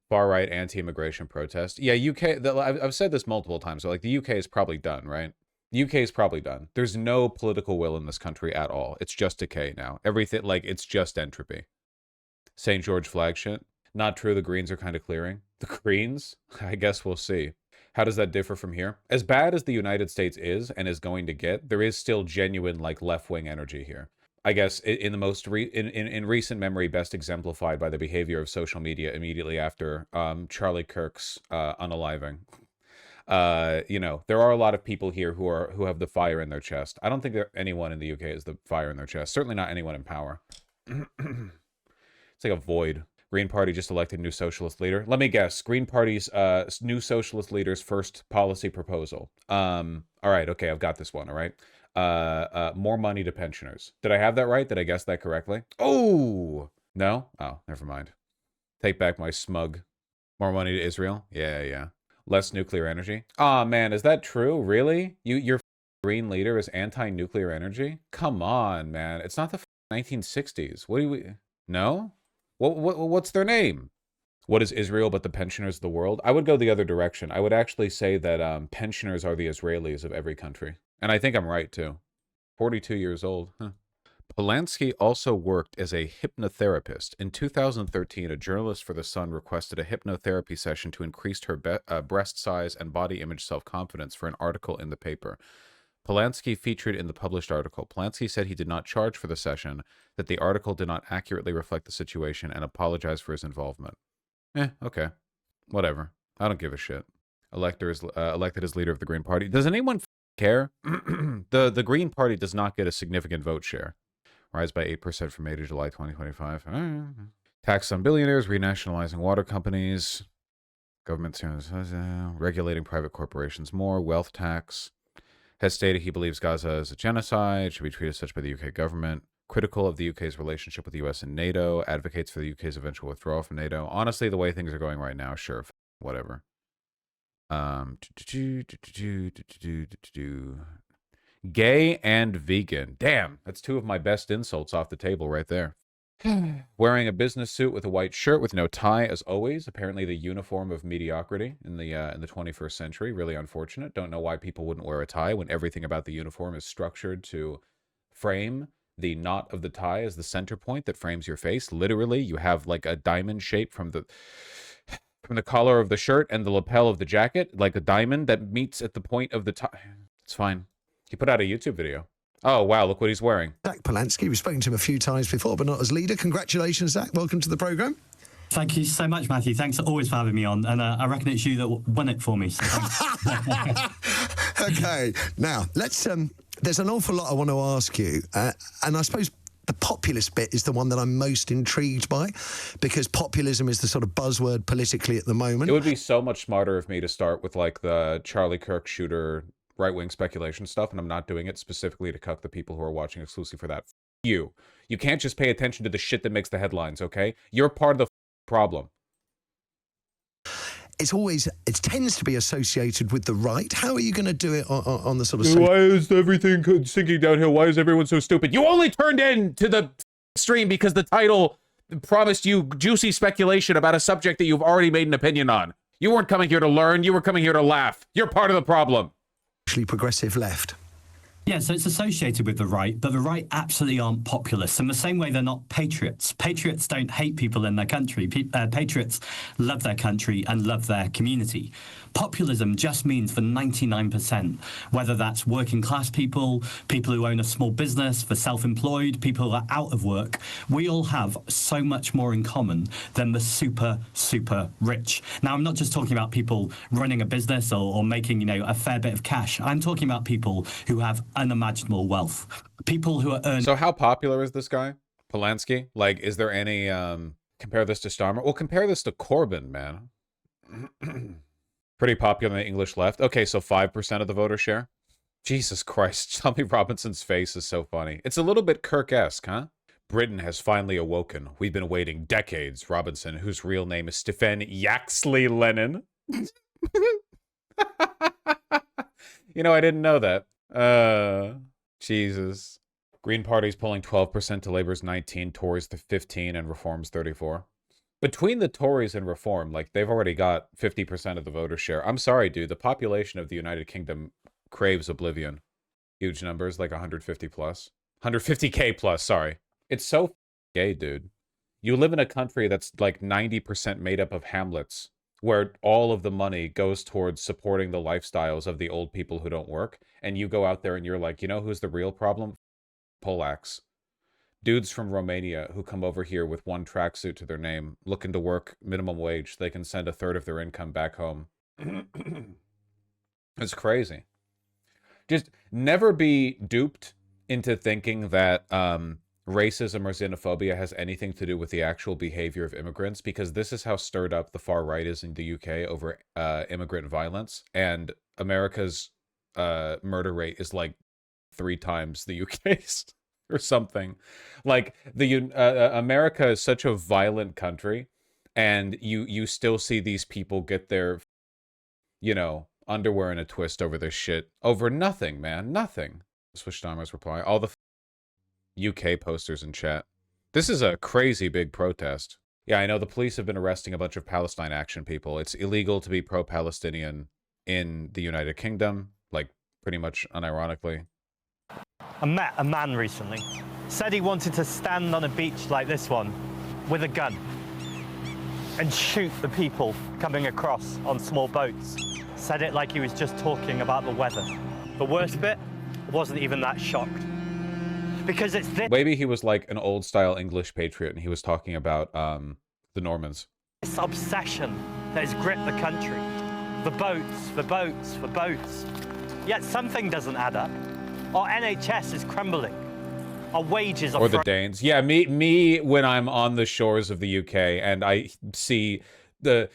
Far-right anti-immigration protest. Yeah, UK, I've said this multiple times, so like the UK is probably done, right? The UK is probably done. There's no political will in this country at all. It's just decay now. Everything, like, it's just entropy. St. George flag shit. Not true, the Greens are kind of clearing. The Greens? I guess we'll see. How does that differ from here? As bad as the United States is and is going to get, there is still genuine, like, left-wing energy here. I guess in the most in recent memory, best exemplified by the behavior of social media immediately after Charlie Kirk's unaliving. You know, there are a lot of people here who have the fire in their chest. I don't think anyone in the UK has the fire in their chest. Certainly not anyone in power. It's like a void. Green Party just elected new socialist leader. Let me guess. Green Party's new socialist leader's first policy proposal. All right, okay, I've got this one, all right? More money to pensioners. Did I have that right? Did I guess that correctly? Oh! No? Oh, never mind. Take back my smug. More money to Israel? Yeah. Less nuclear energy? Aw, man, is that true? Really? Your green leader is anti-nuclear energy? Come on, man. It's not the 1960s. What do we... No? What's their name? What is Israel but the pensioners of the world? I would go the other direction. I would actually say that pensioners are the Israelis of every country. And I think I'm right, too. 42 years old. Huh. Polanski also worked as a hypnotherapist. In 2013, a journalist for The Sun requested a hypnotherapy session to increase her breast size and body image self-confidence for an article in the paper. Polanski featured in the published article. Polanski said he did not charge for the session, that the article did not accurately reflect the situation, and apologized for his involvement. Okay. Whatever. I don't give a shit. Elected as leader of the Green Party. Does anyone care? The Green Party does not get a significant vote share. Rise by 8% from May to July 2025. Tax on billionaires, renationalizing water companies, government regulating private corporations more, wealth tax. Has stated he believes Gaza is a genocide, should be treated as such by the UK government. Critical of the UK's relationship with the US and NATO, advocates for the UK's eventual withdrawal from NATO. Honestly, the way things are going right now, sure, whatever. Gay and vegan. Damn, that's two of my best insults off the table right there. Wearing a business suit with a white shirt with no tie, as always. Apparently the uniform of mediocrity in the 21st century. Really unfortunate. Don't know why people wouldn't wear a tie when everything about the uniform is structured to frame the knot of the tie as the center point that frames your face. Literally, you have like a diamond shape from the collar of the shirt and the lapel of the jacket, like a diamond that meets at the point of the tie. It's fine. He put out a YouTube video. Oh, wow, look what he's wearing. Zach Polanski, we've spoken to him a few times before, but not as leader. Congratulations, Zach. Welcome to the programme. Thank you so much, Matthew. Thanks always for having me on. And I reckon it's you that won it for me. So Okay, now, let's... there's an awful lot I want to ask you, and I suppose the populist bit is the one that I'm most intrigued by, because populism is the sort of buzzword politically at the moment. It would be so much smarter of me to start with, like, the Charlie Kirk shooter right-wing speculation stuff, and I'm not doing it specifically to cuck the people who are watching exclusively for that. You can't just pay attention to the shit that makes the headlines, okay? You're part of the problem. It tends to be associated with the right. How are you going to do it on the sort of... Why is everything sinking downhill? Why is everyone so stupid? You only turned in to the stream because the title promised you juicy speculation about a subject that you've already made an opinion on. You weren't coming here to learn. You were coming here to laugh. You're part of the problem. Progressive left. Yeah, so it's associated with the right, but the right absolutely aren't populists. In the same way, they're not patriots. Patriots don't hate people in their country. Patriots love their country and love their community. Populism just means for 99%, whether that's working class people, people who own a small business, for self-employed, people who are out of work, we all have so much more in common than the super, super rich. Now, I'm not just talking about people running a business or making, a fair bit of cash. I'm talking about people who have unimaginable wealth. People who are earning... So how popular is this guy? Polanski? Like, is there any... compare this to Starmer? Well, compare this to Corbyn, man. Pretty popular in the English left. Okay, so 5% of the voter share? Jesus Christ, Tommy Robinson's face is so funny. It's a little bit Kirk-esque, huh? Britain has finally awoken. We've been waiting decades. Robinson, whose real name is Stephen Yaxley Lennon. I didn't know that. Jesus. Green Party's polling 12% to Labour's 19, Tories to 15, and Reform's 34. Between the Tories and Reform, like, they've already got 50% of the voter share. I'm sorry, dude. The population of the United Kingdom craves oblivion. Huge numbers, like 150 plus. 150K plus, sorry. It's so gay, dude. You live in a country that's like 90% made up of hamlets, where all of the money goes towards supporting the lifestyles of the old people who don't work, and you go out there and you're like, you know who's the real problem? Polacks. Dudes from Romania who come over here with one tracksuit to their name, looking to work minimum wage. They can send a third of their income back home. It's crazy. Just never be duped into thinking that racism or xenophobia has anything to do with the actual behavior of immigrants, because this is how stirred up the far right is in the UK over immigrant violence, and America's murder rate is like 3 times the UK's or something. Like, America is such a violent country, and you still see these people get their, you know, underwear in a twist over this shit over nothing, man, nothing. Swishdamer's reply. All the UK posters in chat. This is a crazy big protest. Yeah, I know the police have been arresting a bunch of Palestine Action people. It's illegal to be pro-Palestinian in the United Kingdom, like, pretty much unironically. I met a man recently. Said he wanted to stand on a beach like this one with a gun and shoot the people coming across on small boats. Said it like he was just talking about the weather. The worst bit, I wasn't even that shocked. Because it's this... Maybe he was like an old-style English patriot and he was talking about the Normans. This obsession that has gripped the country. The boats, the boats, the boats. Yet something doesn't add up. Our NHS is crumbling. Our wages are... Or the Danes. Yeah, me when I'm on the shores of the UK and I see the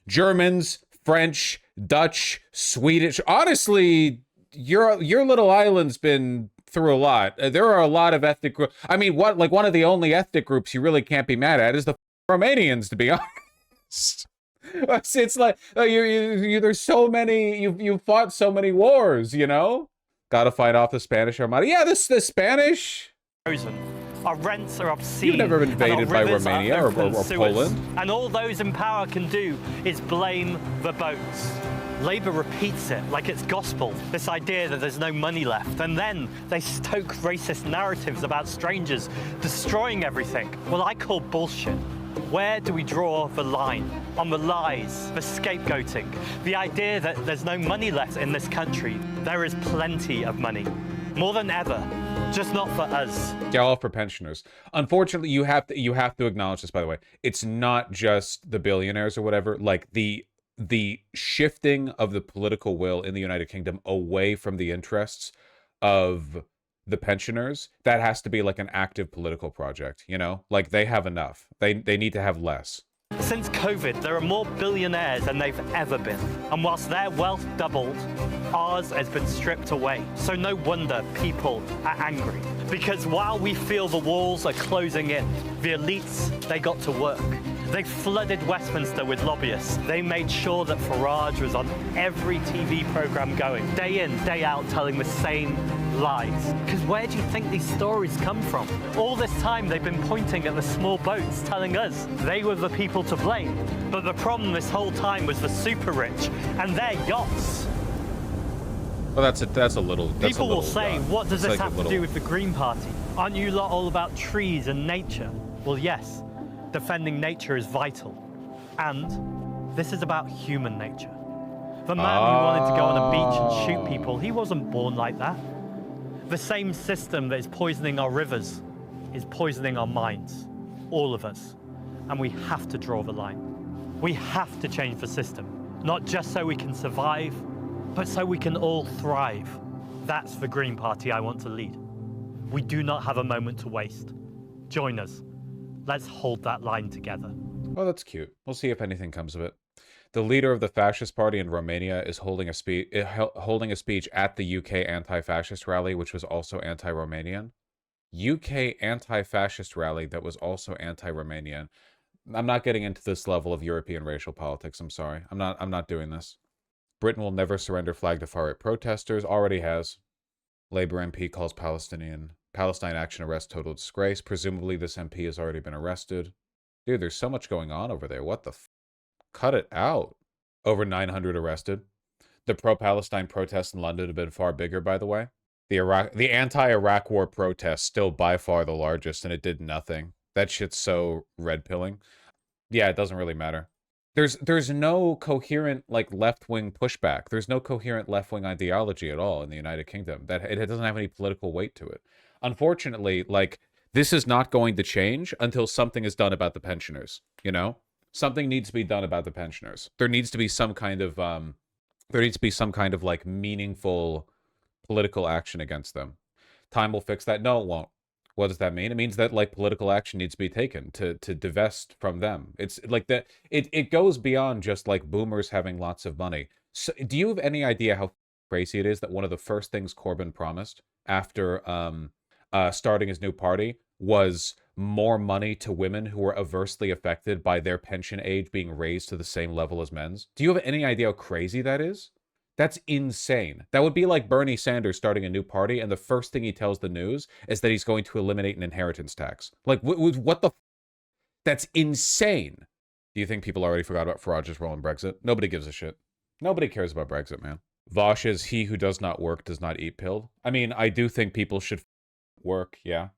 Germans, French, Dutch, Swedish. Honestly, your little island's been through a lot. There are a lot of ethnic groups. I mean, one of the only ethnic groups you really can't be mad at is the Romanians, to be honest. It's like there's so many. You've fought so many wars, you know. Got to fight off the Spanish Armada. Yeah, the Spanish. Frozen. Our rents are obscene. You've never been invaded by Romania or Poland. And all those in power can do is blame the boats. Labour repeats it like it's gospel, this idea that there's no money left. And then they stoke racist narratives about strangers destroying everything. Well, I call bullshit. Where do we draw the line? On the lies, the scapegoating, the idea that there's no money left in this country. There is plenty of money, more than ever, just not for us. Yeah, all for pensioners. Unfortunately, you have to acknowledge this, by the way. It's not just the billionaires or whatever. Like, the shifting of the political will in the United Kingdom away from the interests of the pensioners, that has to be like an active political project, you know? Like, they have enough. They need to have less. Since COVID, there are more billionaires than they've ever been. And whilst their wealth doubled, ours has been stripped away. So no wonder people are angry. Because while we feel the walls are closing in, the elites, they got to work. They flooded Westminster with lobbyists. They made sure that Farage was on every TV program going, day in, day out, telling the same lies. Because where do you think these stories come from? All this time they've been pointing at the small boats, telling us they were the people to blame. But the problem this whole time was the super rich and their yachts. Well, that's a little. People will say, what does this have to do with the Green Party? Aren't you lot all about trees and nature? Well, yes. Defending nature is vital. And this is about human nature. The man who wanted to go on a beach and shoot people, he wasn't born like that. The same system that is poisoning our rivers is poisoning our minds, all of us. And we have to draw the line. We have to change the system, not just so we can survive, but so we can all thrive. That's the Green Party I want to lead. We do not have a moment to waste. Join us. Let's hold that line together. Oh, that's cute. We'll see if anything comes of it. The leader of the fascist party in Romania is holding a speech at the UK anti-fascist rally, which was also anti-Romanian. UK anti-fascist rally that was also anti-Romanian. I'm not getting into this level of European racial politics. I'm sorry. I'm not doing this. Britain will never surrender flag to far-right protesters. Already has. Labour MP calls Palestine Action arrest total disgrace. Presumably this MP has already been arrested. Dude, there's so much going on over there. What the cut it out. Over 900 arrested. The pro-Palestine protests in London have been far bigger, by the way. The anti-Iraq war protests still by far the largest, and it did nothing. That shit's so red-pilling. Yeah, it doesn't really matter. There's no coherent, like, left-wing pushback. There's no coherent left-wing ideology at all in the United Kingdom. That it doesn't have any political weight to it. Unfortunately, like, this is not going to change until something is done about the pensioners, you know? Something needs to be done about the pensioners. There needs to be some kind of like meaningful political action against them. Time will fix that. No, it won't. What does that mean? It means that like political action needs to be taken to divest from them. It's like that. It goes beyond just like boomers having lots of money. So, do you have any idea how crazy it is that one of the first things Corbyn promised after starting his new party was more money to women who were adversely affected by their pension age being raised to the same level as men's? Do you have any idea how crazy that is? That's insane. That would be like Bernie Sanders starting a new party, and the first thing he tells the news is that he's going to eliminate an inheritance tax. Like, what the? That's insane. Do you think people already forgot about Farage's role in Brexit? Nobody gives a shit. Nobody cares about Brexit, man. Vosh is he who does not work does not eat pilled. I mean, I do think people should work, yeah.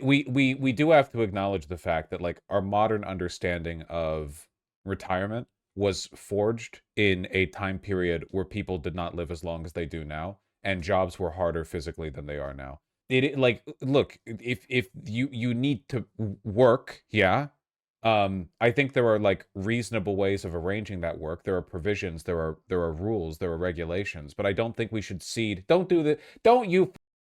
We do have to acknowledge the fact that like our modern understanding of retirement was forged in a time period where people did not live as long as they do now, and jobs were harder physically than they are now. Like, look, if you need to work, yeah. I think there are like reasonable ways of arranging that work. There are provisions, there are rules, there are regulations, but I don't think we should cede. Don't do that. Don't you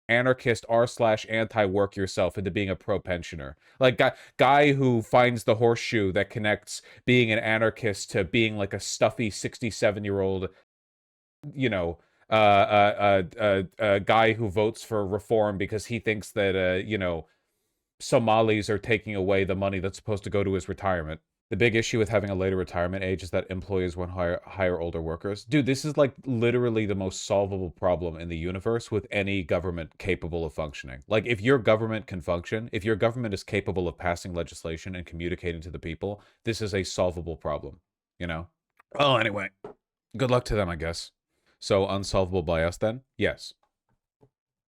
anarchist r/anti-work yourself into being a pro-pensioner. Like guy who finds the horseshoe that connects being an anarchist to being like a stuffy 67-year-old, you know, guy who votes for reform because he thinks that, you know, Somalis are taking away the money that's supposed to go to his retirement. The big issue with having a later retirement age is that employers won't hire older workers. Dude, this is like literally the most solvable problem in the universe with any government capable of functioning. Like, if your government can function, if your government is capable of passing legislation and communicating to the people, this is a solvable problem, you know? Well, anyway, good luck to them, I guess. So, unsolvable by us then? Yes.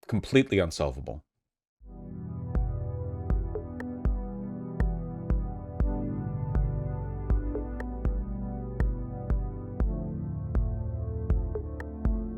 Completely unsolvable.